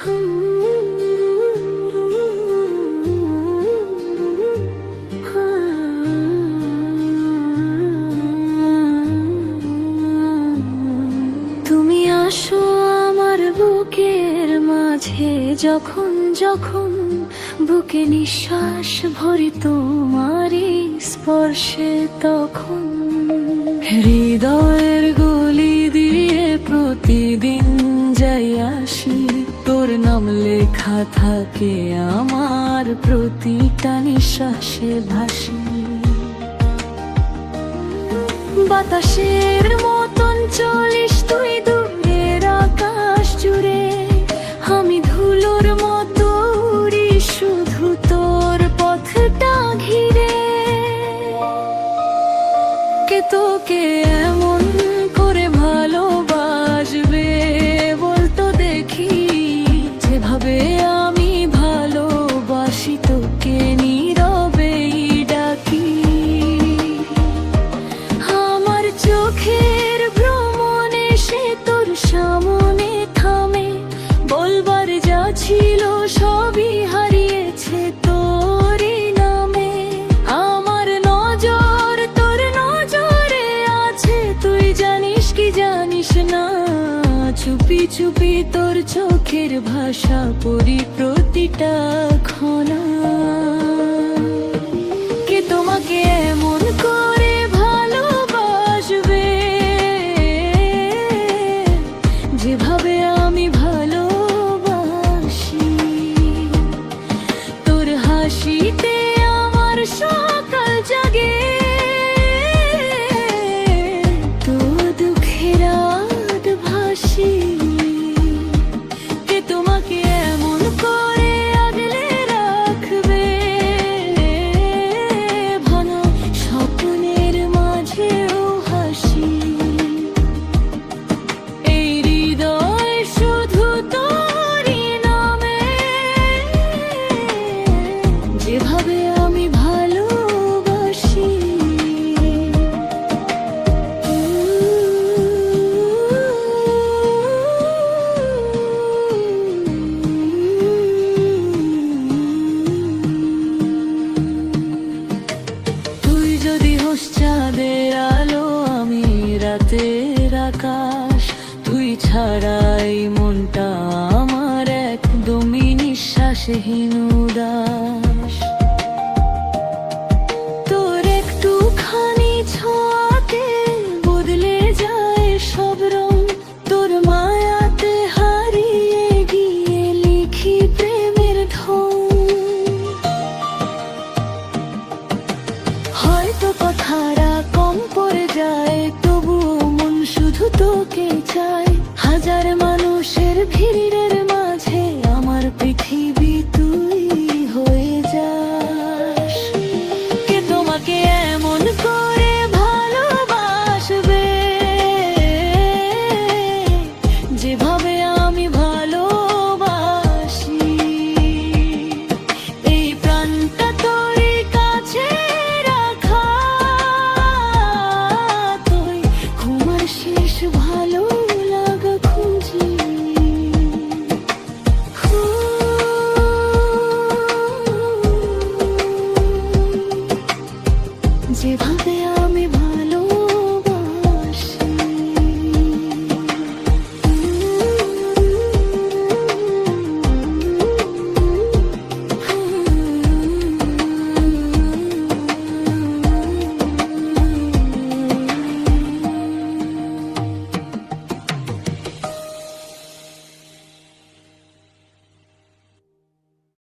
তুমি আসো আমার বুকের মাঝে, যখন যখন বুকে নিঃশ্বাস ভরি তোমারই স্পর্শে, তখন হৃদয়ের গলি দিয়ে প্রতিদিন যাই আসি, তোর নাম লেখা থাকে আমার প্রতিটা নিঃশ্বাসে ভাসি। বাতাসের মতন চলিস তুই দূরের আকাশ জুড়ে, আমি ধুলোর মতো উড়ি শুধু তোর পথটা ঘিরে। কে তোকে এমন করে ভালোবাসবে বলতো দেখি, যেভাবে আমি ভালোবাসি তোকে নীরবেই ডাকি। আমার চোখের ভ্রমণে সে তোর সামনে থামে, বলবার যা ছিল সবই হারিয়েছে তোরই নামে। আমার নজর তোর নজরে আছে, তুই জানিস কি জানিস না, চুপি চুপি তোর চোখের ভাষা পড়ি প্রতিটা ক্ষণা। কে তোমাকে এমন করে ভালোবাসবে যেভাবে আমি ভালোবাসি। তোর হাসিতে আমার সকাল জাগে, তোর দুঃখে রাত ভাসি। কে তোমাকে এমন করে আগলে রাখবে, ভাঙা স্বপ্নের মাঝেও হাসি। এই হৃদয় শুধু তোরই নামে, যেভাবে আমি ভালোবাসি। তুই যদি হোস চাঁদের আলো, আমি রাতের আকাশ, তুই ছাড়াই মনটা আমার একদমই নিঃশ্বাসহীন উদাস। তোর একটুখানি ছোঁয়াতে বদলে যায় সব রং, তোর মায়াতে হারিয়ে গিয়ে লিখি প্রেমের ঢং। হয়তো কথাটা কম পড়ে যায়, তবুও মন শুধু তোকে চায়। হাজার মানুষের ভিড়ের মাঝে আমার পৃথিবী